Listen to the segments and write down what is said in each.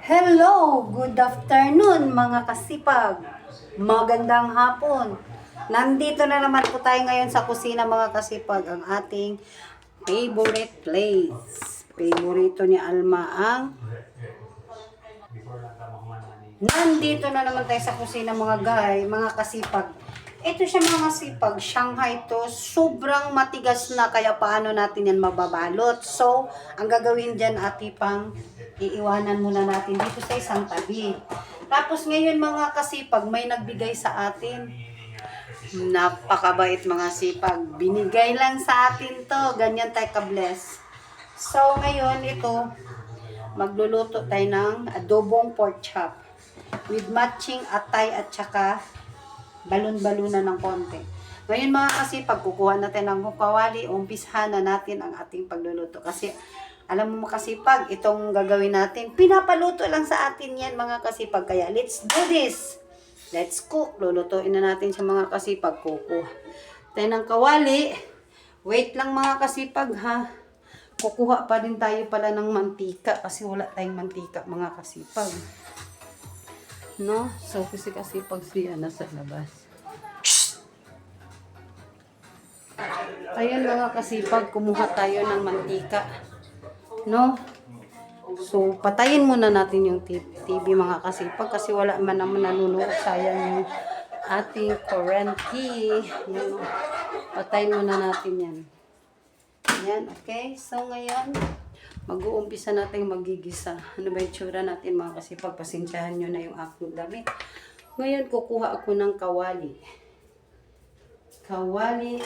Hello! Good afternoon mga kasipag. Magandang hapon. Nandito na naman po tayo ngayon sa kusina mga kasipag. Ang ating favorite place. Favorito ni Alma ang... Nandito na naman tayo sa kusina mga kasipag. Ito siya mga kasipag. Shanghai to. Sobrang matigas na kaya paano natin yan mababalot. So, ang gagawin dyan pang iiwanan muna natin dito sa isang tabi. Tapos ngayon mga kasipag, may nagbigay sa atin. Napakabait mga sipag. Binigay lang sa atin to. Ganyan tayo ka-bless. So ngayon ito, magluluto tayo ng adobong pork chop. With matching atay at saka balon-balunan ng konti. Ngayon mga kasipag, kukuha natin ng kawali. Umpisahan na natin ang ating pagluluto. Kasi alam mo makasipag, itong gagawin natin, pinapaluto lang sa atin yan mga kasipag. Kaya let's do this. Let's cook. Lulutuin na natin sa mga kasipag. Kukuha tayo ng kawali. Wait lang mga kasipag ha. Kukuha pa rin tayo pala ng mantika. Kasi wala tayong mantika mga kasipag. No? So kasi kasipag siya nasa labas. Ayan mga kasipag, kumuha tayo ng mantika. No? So, patayin muna natin yung TV mga kasipag kasi wala man naman nanunood. Sayang yung ating currency. Yan. Patayin muna natin yan. Yan, okay? So, ngayon, mag-uumpisa natin magigisa. Ano ba yung tsura natin mga kasipag? Pasensyahan nyo na yung aking damit. Ngayon, kukuha ako ng kawali. Kawali.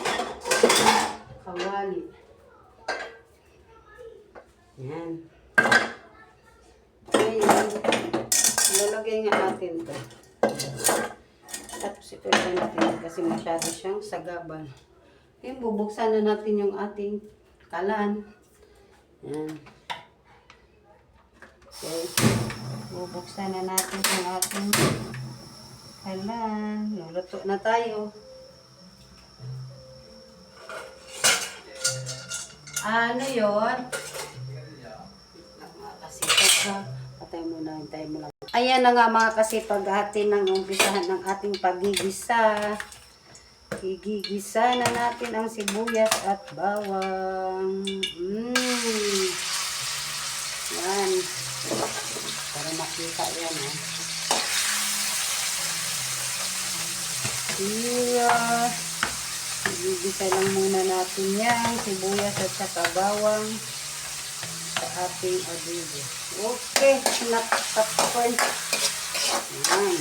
Yan. Ngayon, lalagay nga natin ito. Tapos ito natin kasi masyado siyang sagabal. Ngayon, bubuksan na natin yung ating kalan. Yan. Okay. Bubuksan na natin yung ating kalan. Luluto na tayo. Ano yun? Patay mo na, hintay mo lang. Ayan na nga mga kasipag, atin ang umpisahan ng ating pagigisa. Igigisa na natin ang sibuyas at bawang. Yan. Para makita yan ha. Sibuyas. Igigisa lang muna natin yan. Sibuyas at saka bawang sa ating adobo. Okay, natapon. Yan.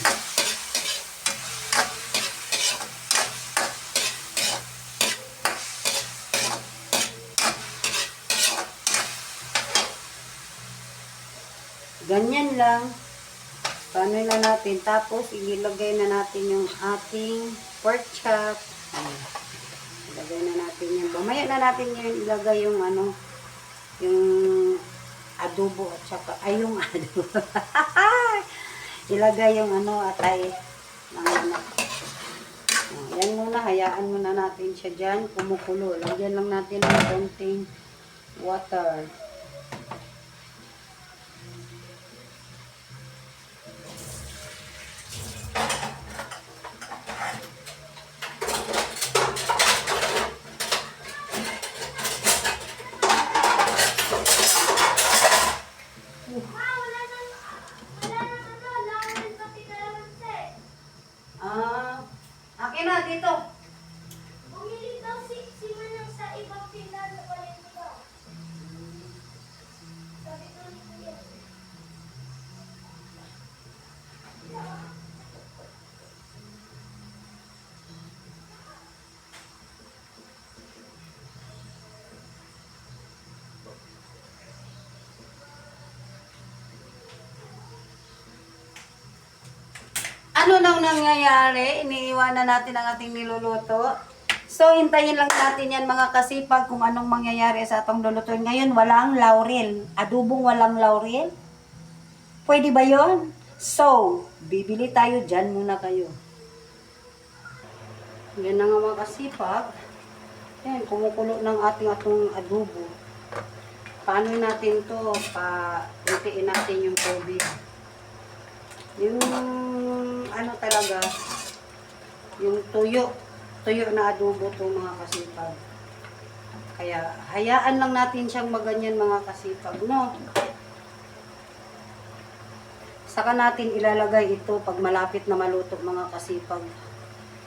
Ganyan lang. Paano lang natin. Tapos, ilagay na natin yung ating pork chop. Ilagay na natin yung, mamaya na natin yung ilagay yung ano, yung adobo at saka, ay yung adobo. Ilagay yung ano, atay ng ano. Yan muna, hayaan muna natin siya dyan, kumukulo. Lagyan lang natin ng konting water. Akin na, dito. Bumili daw si Manang sa ibang tindahan na palengke daw. Sabi ko ni Kuya. Ano nang nangyayari? Iniiwanan natin ang ating niluluto. So, hintayin lang natin yan mga kasipag kung anong mangyayari sa atong lulutuin. Ngayon, walang laurel. Adobong walang laurel. Pwede ba yon? So, bibili tayo dyan muna kayo. Yan na nga mga kasipag. Yan, kumukulo ng atong adobo. Paano natin to? Pauntiin natin yung tubig. Yung ano talaga, yung tuyo na adobo to mga kasipag. Kaya hayaan lang natin siyang maganyan mga kasipag, no? Saka natin ilalagay ito pag malapit na maluto mga kasipag.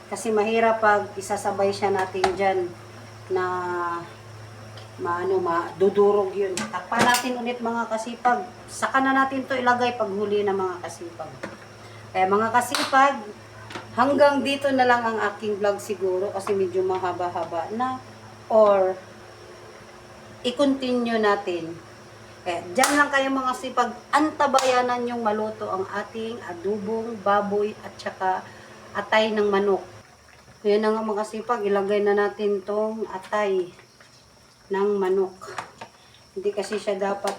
Kasi mahirap pag isasabay siya natin dyan na madudurog yun. Takpan natin ulit mga kasipag. Saka na natin to ilagay pag huli na mga kasipag. Kaya mga kasipag, hanggang dito na lang ang aking vlog siguro kasi medyo mahaba-haba na. Or i-continue natin. Kaya dyan lang kayo mga kasipag, antabayanan yung maluto ang ating adubong baboy at saka atay ng manok. Yan na nga mga kasipag, ilagay na natin tong atay ng manok. Hindi kasi siya dapat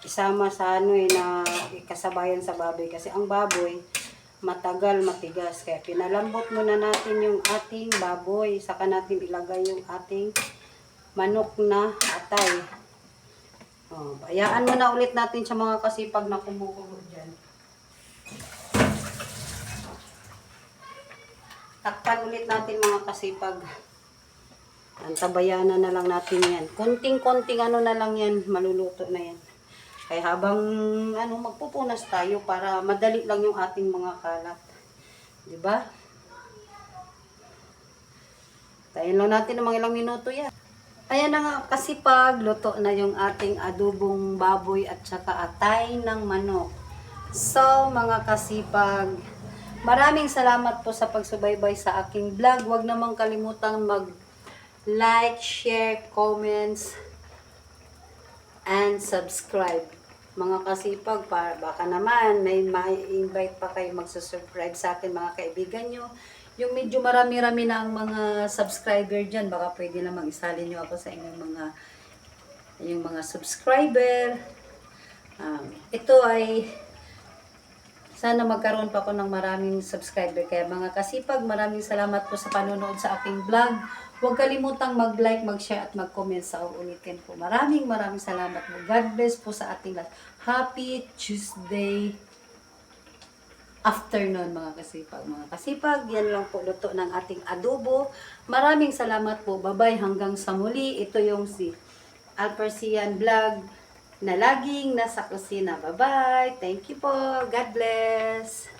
isama sa na ikasabayan sa baboy. Kasi ang baboy, matagal matigas. Kaya pinalambot muna natin yung ating baboy. Saka natin ilagay yung ating manok na atay. Bayaan mo na ulit natin sa mga kasipag na kumukulo dyan. Takpan ulit natin mga kasipag. Antabayanan na lang natin yan. Konting-konting ano na lang yan, maluluto na yan. Kaya habang magpupunas tayo para madali lang yung ating mga kalat. Diba? Tayin lang natin ng mga ilang minuto yan. Ayan na nga kasipag, luto na yung ating adobong baboy at saka atay ng manok. So, mga kasipag, maraming salamat po sa pagsubaybay sa aking vlog. Huwag namang kalimutang mag-like, share, comments, and subscribe. Mga kasipag, baka naman may invite pa kayo magsusubscribe sa akin mga kaibigan nyo. Yung medyo marami-rami na ang mga subscriber dyan, baka pwede namang isali nyo ako sa inyong mga subscriber. Ito ay sana magkaroon pa ako ng maraming subscriber. Kaya mga kasipag, maraming salamat po sa panonood sa aking vlog. Huwag kalimutang mag-like, mag-share at mag-comment sa uulitin po. Maraming salamat po. God bless po sa ating lahat. Happy Tuesday afternoon mga kasipag. Mga kasipag, yan lang po luto ng ating adobo. Maraming salamat po. Bye-bye hanggang sa muli. Ito yung si Alpercian Vlog na laging nasa kusina. Bye-bye. Thank you po. God bless.